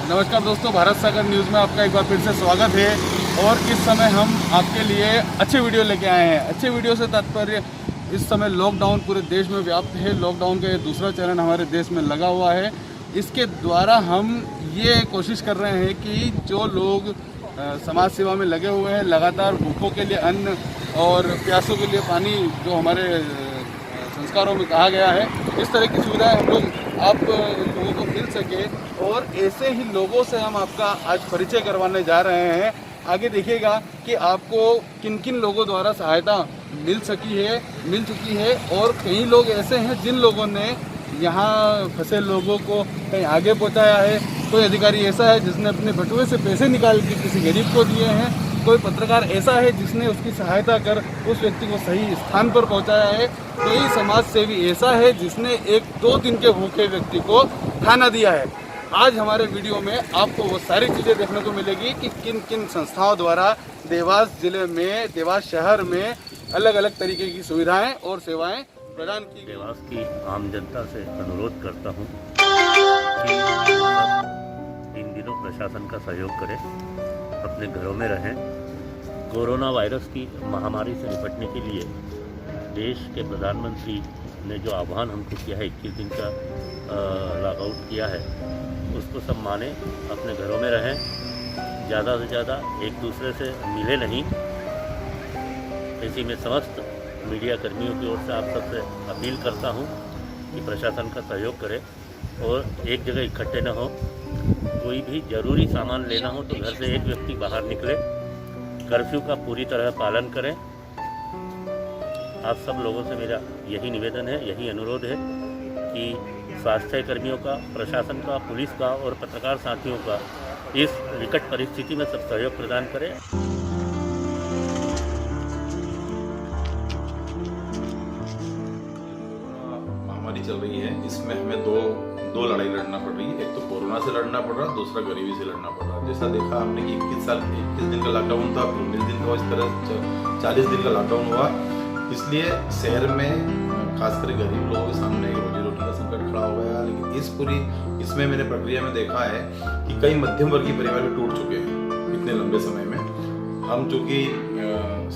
नमस्कार दोस्तों, भारत सागर न्यूज़ में आपका एक बार फिर से स्वागत है। और इस समय हम आपके लिए अच्छे वीडियो लेके आए हैं। अच्छे वीडियो से तात्पर्य इस समय लॉकडाउन पूरे देश में व्याप्त है। लॉकडाउन का ये दूसरा चरण हमारे देश में लगा हुआ है। इसके द्वारा हम ये कोशिश कर रहे हैं कि जो लोग समाज सेवा में लगे हुए हैं, लगातार भूखों के लिए अन्न और प्यासों के लिए पानी, जो हमारे संस्कारों में कहा गया है, इस तरह की सुविधाएं हम लोग आप लोगों को मिल सके। और ऐसे ही लोगों से हम आपका आज परिचय करवाने जा रहे हैं। आगे देखिएगा कि आपको किन किन लोगों द्वारा सहायता मिल चुकी है और कई लोग ऐसे हैं जिन लोगों ने यहाँ फंसे लोगों को कहीं आगे पहुँचाया है। कोई अधिकारी ऐसा है जिसने अपने बटुए से पैसे निकाल के किसी गरीब को दिए हैं। कोई पत्रकार ऐसा है जिसने उसकी सहायता कर उस व्यक्ति को सही स्थान पर पहुंचाया है। कोई समाज सेवी ऐसा है जिसने 1-2 दिन के भूखे व्यक्ति को खाना दिया है। आज हमारे वीडियो में आपको वो सारी चीज़ें देखने को मिलेगी कि किन किन संस्थाओं द्वारा देवास जिले में, देवास शहर में अलग अलग तरीके की सुविधाएं और सेवाएं प्रदान की। देवास की आम जनता से अनुरोध करता हूं कि इन दिनों प्रशासन का सहयोग करें, अपने घरों में रहें। कोरोना वायरस की महामारी से निपटने के लिए देश के प्रधानमंत्री ने जो आह्वान हमको किया है, 21 दिन का लॉकआउट किया है, उसको सब माने, अपने घरों में रहें, ज़्यादा से ज़्यादा एक दूसरे से मिले नहीं। इसी में समस्त मीडिया कर्मियों की ओर से आप सबसे अपील करता हूं कि प्रशासन का सहयोग करें और एक जगह इकट्ठे न हो। कोई भी ज़रूरी सामान लेना हो तो घर से एक व्यक्ति बाहर निकले। कर्फ्यू का पूरी तरह पालन करें। आप सब लोगों से मेरा यही निवेदन है, यही अनुरोध है कि स्वास्थ्य कर्मियों का, प्रशासन का, पुलिस का और पत्रकार साथियों का इस विकट परिस्थिति में सब सहयोग प्रदान करें। महामारी चल रही है, इसमें हमें दो लड़ाई लड़ना पड़ रही है। एक तो कोरोना से लड़ना पड़ रहा है, दूसरा गरीबी से लड़ना पड़ रहा है। जैसा देखा हमने कि 21 दिन का लॉकडाउन था, 19 दिन का, इस तरह 40 दिन का लॉकडाउन हुआ। इसलिए शहर में खासकर गरीब लोगों के सामने रोजी रोटी का संकट खड़ा हो गया। लेकिन इसमें मैंने प्रक्रिया में देखा है कि कई मध्यम वर्गीय परिवार भी टूट चुके हैं इतने लंबे समय में। हम चूँकि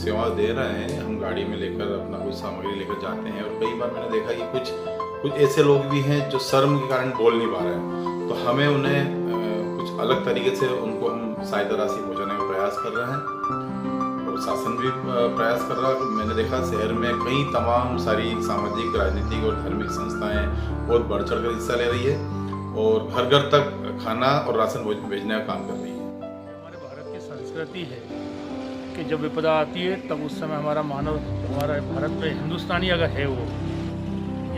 सेवा दे रहे हैं, हम गाड़ी में लेकर अपना कुछ सामग्री लेकर जाते हैं, और कई बार मैंने देखा कि कुछ ऐसे लोग भी हैं जो शर्म के कारण बोल नहीं पा रहे हैं। तो हमें उन्हें कुछ अलग तरीके से उनको हम सहायता राशि पहुँचाने का प्रयास कर रहे हैं, और शासन भी प्रयास कर रहा है। मैंने देखा शहर में कई तमाम सारी सामाजिक, राजनीतिक और धार्मिक संस्थाएं बहुत बढ़ चढ़ कर हिस्सा ले रही है और घर घर तक खाना और राशन भेजने का काम कर रही है। हमारे भारत की संस्कृति है कि जब विपदा आती है तब उस समय हमारा भारत में हिंदुस्तानी अगर है, वो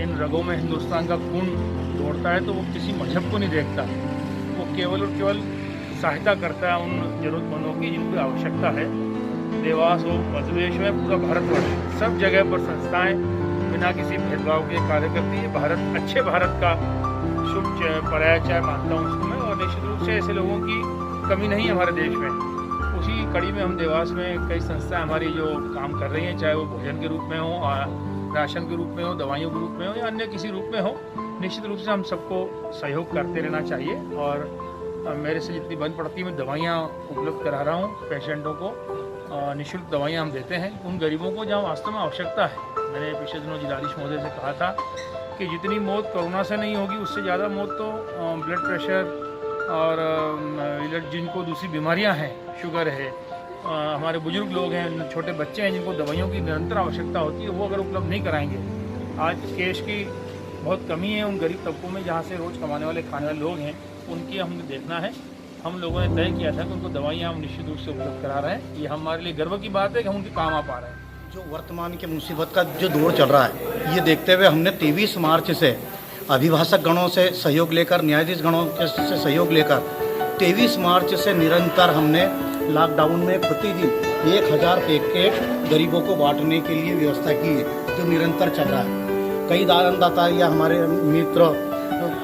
इन रगों में हिंदुस्तान का खून दौड़ता है, तो वो किसी मजहब को नहीं देखता। वो केवल और केवल सहायता करता है उन जरूरतमंदों की जिनको आवश्यकता है। देवास हो, मध्य प्रदेश में, पूरा भारतवर्ष, सब जगह पर संस्थाएं बिना किसी भेदभाव के कार्य करती है। भारत, अच्छे भारत का शुभ पर्याय मानता हूँ उसको मैं, और निश्चित रूप से ऐसे लोगों की कमी नहीं है हमारे देश में। उसी कड़ी में हम देवास में कई संस्थाएं हमारी जो काम कर रही हैं, चाहे वो भोजन के रूप में हो, राशन के रूप में हो, दवाइयों के रूप में हो, या अन्य किसी रूप में हो। निश्चित रूप से हम सबको सहयोग करते रहना चाहिए। और मेरे से जितनी बन पड़ती है मैं दवाइयाँ उपलब्ध करा रहा हूँ पेशेंटों को। निःशुल्क दवाइयाँ हम देते हैं उन गरीबों को जहाँ वास्तव में आवश्यकता है। मैंने पिछले दिनों जिलाधीश महोदय से कहा था कि जितनी मौत कोरोना से नहीं होगी, उससे ज़्यादा मौत तो ब्लड प्रेशर और जिनको दूसरी बीमारियां हैं, शुगर है, हमारे बुजुर्ग लोग हैं, छोटे बच्चे हैं जिनको दवाइयों की निरंतर आवश्यकता होती है, वो अगर उपलब्ध नहीं कराएंगे। आज कैश की बहुत कमी है उन गरीब तबकों में जहाँ से रोज़ कमाने वाले, खाने वाले लोग हैं, उनकी हमने देखना है। हम लोगों ने तय किया था कि उनको दवाइयाँ हम निश्चित रूप से उपलब्ध करा रहे हैं। ये हमारे लिए गर्व की बात है कि हम उनके काम आ पा रहे हैं। जो वर्तमान के मुसीबत का जो दौर चल रहा है, ये देखते हुए हमने 23 मार्च से अभिभाषक गणों से सहयोग लेकर, न्यायाधीश गणों से सहयोग लेकर 23 मार्च से निरंतर हमने लॉकडाउन में प्रतिदिन 1000 पैकेट गरीबों को बांटने के लिए व्यवस्था की है, जो निरंतर चल रहा है। कई दानदाता या हमारे मित्र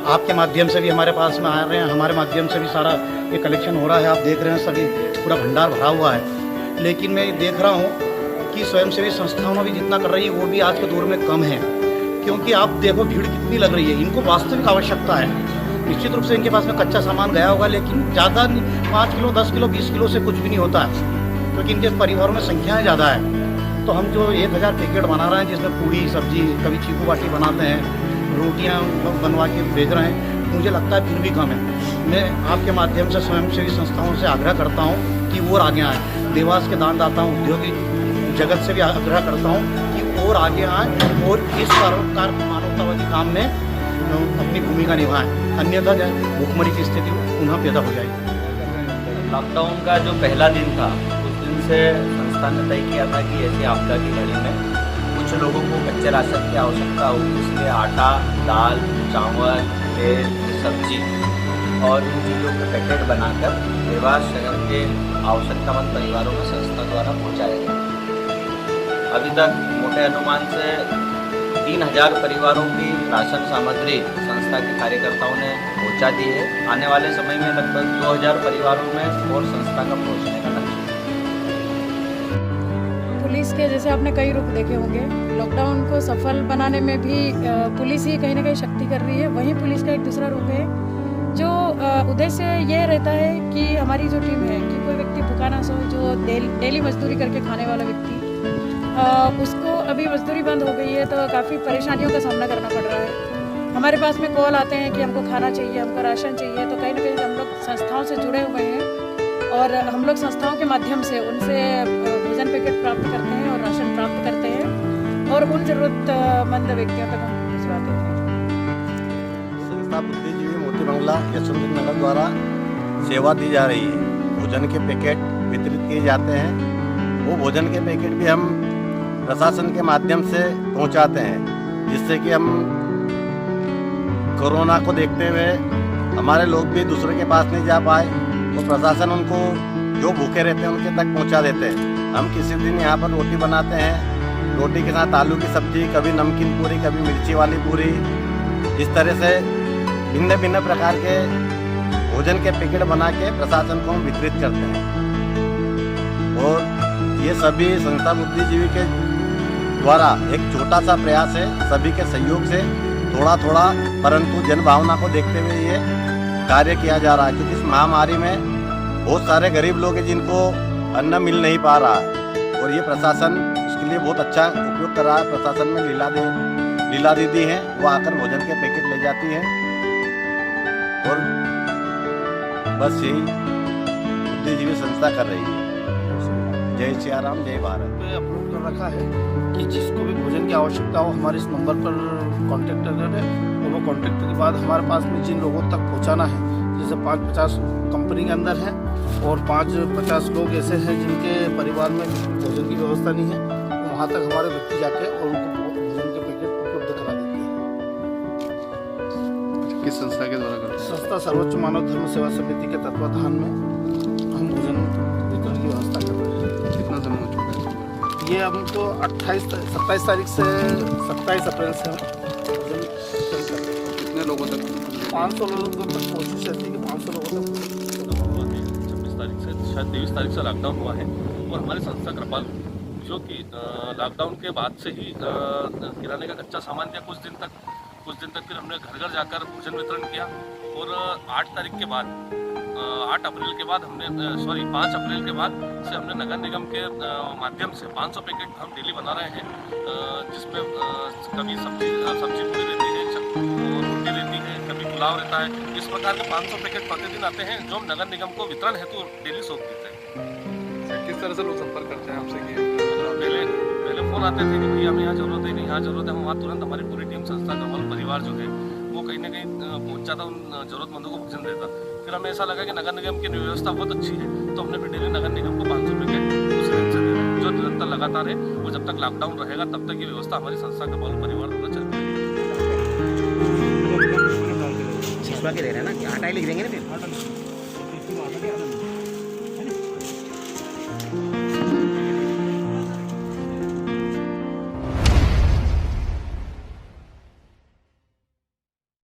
आपके माध्यम से भी हमारे पास में आ रहे हैं, हमारे माध्यम से भी सारा ये कलेक्शन हो रहा है। आप देख रहे हैं सभी पूरा भंडार भरा हुआ है। लेकिन मैं देख रहा हूँ कि स्वयंसेवी संस्थाओं भी जितना कर रही है वो भी आज के दौर में कम है, क्योंकि आप देखो भीड़ कितनी लग रही है। इनको वास्तविक आवश्यकता है, निश्चित रूप से इनके पास में कच्चा सामान गया होगा, लेकिन ज़्यादा 5 किलो 10 किलो 20 किलो से कुछ भी नहीं होता है, क्योंकि इनके परिवारों में संख्याएँ ज़्यादा है। तो हम जो 1000 पैकेट बना रहे हैं, जिसमें पूड़ी सब्जी, कभी चीकू बाटी बनाते हैं, रोटियां बनवा के भेज रहे हैं, मुझे लगता है फिर भी कम है। मैं आपके माध्यम से स्वयंसेवी संस्थाओं से आग्रह करता हूं कि और आगे आएँ। देवास के दानदाताओं, उद्योगिक जगत से भी आग्रह करता हूं कि और आगे आएँ और इस परोपकार मानवतावादी काम में अपनी भूमिका निभाएं, अन्यथा भूखमरी की स्थिति पुनः पैदा हो जाएगी। लॉकडाउन का जो पहला दिन था, उस दिन से संस्था ने तय किया था कि ऐसी आपदा की घड़ी में कुछ लोगों को कच्चे राशन की आवश्यकता होगी, इसलिए आटा, दाल, चावल, तेल, सब्जी और इन चीज़ों के पैकेट बनाकर देवास शहर के आवश्यकतामंद परिवारों में संस्था द्वारा पहुंचाया गया। अभी तक मोटे अनुमान से 3000 परिवारों की राशन सामग्री संस्था के कार्यकर्ताओं ने पहुंचा दी है। आने वाले समय में लगभग 2000 परिवारों में और संस्था का पहुंचने का लक्ष्य है। पुलिस के जैसे आपने कई रूप देखे होंगे, लॉकडाउन को सफल बनाने में भी पुलिस ही कहीं ना कहीं शक्ति कर रही है। वहीं पुलिस का एक दूसरा रूप है जो उद्देश्य ये रहता है कि हमारी जो टीम है कि कोई व्यक्ति भूखा ना सो, जो डेली मजदूरी करके खाने वाला व्यक्ति, उसको अभी मजदूरी बंद हो गई है तो काफ़ी परेशानियों का सामना करना पड़ रहा है। हमारे पास में कॉल आते हैं कि हमको खाना चाहिए, हमको राशन चाहिए, तो कहीं ना कहीं हम लोग संस्थाओं से जुड़े हुए हैं और हम लोग संस्थाओं के माध्यम से उनसे भोजन पैकेट प्राप्त करते हैं और राशन प्राप्त करते हैं और उन ज़रूरतमंद व्यक्तियों तक हम भिजवाते हैं। संस्था बुद्धिजीवी मोती बंगला यशवंत नगर द्वारा सेवा दी जा रही है। भोजन के पैकेट वितरित किए जाते हैं। वो भोजन के पैकेट भी हम प्रशासन के माध्यम से पहुंचाते हैं, जिससे कि हम कोरोना को देखते हुए हमारे लोग भी दूसरे के पास नहीं जा पाए, तो प्रशासन उनको जो भूखे रहते हैं उनके तक पहुंचा देते हैं। हम किसी दिन यहाँ पर रोटी बनाते हैं, रोटी के साथ आलू की सब्जी, कभी नमकीन पूरी, कभी मिर्ची वाली पूरी, इस तरह से भिन्न भिन्न प्रकार के भोजन के पैकेट बना के प्रशासन को हम वितरित करते हैं। और ये सभी संस्था बुद्धिजीवी के द्वारा एक छोटा सा प्रयास है, सभी के सहयोग से थोड़ा थोड़ा परंतु जन भावना को देखते हुए ये कार्य किया जा रहा है, क्योंकि इस महामारी में बहुत सारे गरीब लोग हैं जिनको अन्न मिल नहीं पा रहा है और ये प्रशासन इसके लिए बहुत अच्छा उपयोग कर रहा है। प्रशासन में लीला दीदी हैं, वो आकर भोजन के पैकेट ले जाती हैं और बस यही बुद्धिजीवी संस्था कर रही है। जय सियाराम, जय भारत। पे अपलोड कर रखा है कि जिसको भी भोजन की आवश्यकता हो हमारे इस नंबर पर कांटेक्ट करें और वो कांटेक्ट के बाद हमारे पास में जिन लोगों तक पहुंचाना है, जैसे 550 कंपनी के अंदर हैं और 550 लोग ऐसे हैं जिनके परिवार में भोजन की व्यवस्था नहीं है, तो वहाँ तक हमारे व्यक्ति जाके और उनको भोजन के पैकेट उपलब्ध करा देते हैं। किस संस्था के द्वारा करते हैं? संस्था सर्वोच्च मानव धर्म सेवा समिति के तत्वाधान में हम भोजन वितरण की व्यवस्था कर रहे हैं। कितना समय हो चुका है? ये हमको 27 तारीख से 27 अप्रैल से भोजन वितरण कर रहे हैं। कितने लोगों तक? 500 लोगों तक कोशिश रहती है कि 500 लोगों तक। 26 तारीख से शायद 23 तारीख से लॉकडाउन हुआ है और हमारी संस्था कृपाल जो कि लॉकडाउन के बाद से ही किराने का कच्चा सामान दिया कुछ दिन तक फिर हमने घर घर जाकर भोजन वितरण किया और 8 तारीख के बाद 8 अप्रैल के बाद हमने 5 अप्रैल के बाद से हमने नगर निगम के माध्यम से 500 पैकेट हम डेली बना रहे हैं, जिसमें कभी सब्जी पूरी रहती है, रोटी रहती है, कभी पुलाव रहता है। इस प्रकार के 500 पैकेट प्रतिदिन आते हैं जो हम नगर निगम को वितरण हेतु डेली सौंप देते हैं। किस तरह से लोग संपर्क करते हैं आपसे कि पहले फ़ोन आते थे कि भैया हमें यहाँ ज़रूरत है, यहाँ ज़रूरत है, हम वहाँ तुरंत हमारी पूरी टीम संस्था का परिवार जो है वो कहीं ना कहीं पहुँच जाता, उन ज़रूरतमंदों को भोजन देता। फिर हमें ऐसा लगा कि नगर निगम की व्यवस्था बहुत अच्छी है, तो हमने फिर डेली नगर निगम को 500 पैकेट उसी दिन से दे रहे जो निरंतर लगातार है। और जब तक लॉकडाउन रहेगा तब तक ये व्यवस्था हमारी संस्था का परिवार द्वारा चलती है। छिपा के दे रहे हैं ना, आटा ही लिख देंगे ना फिर।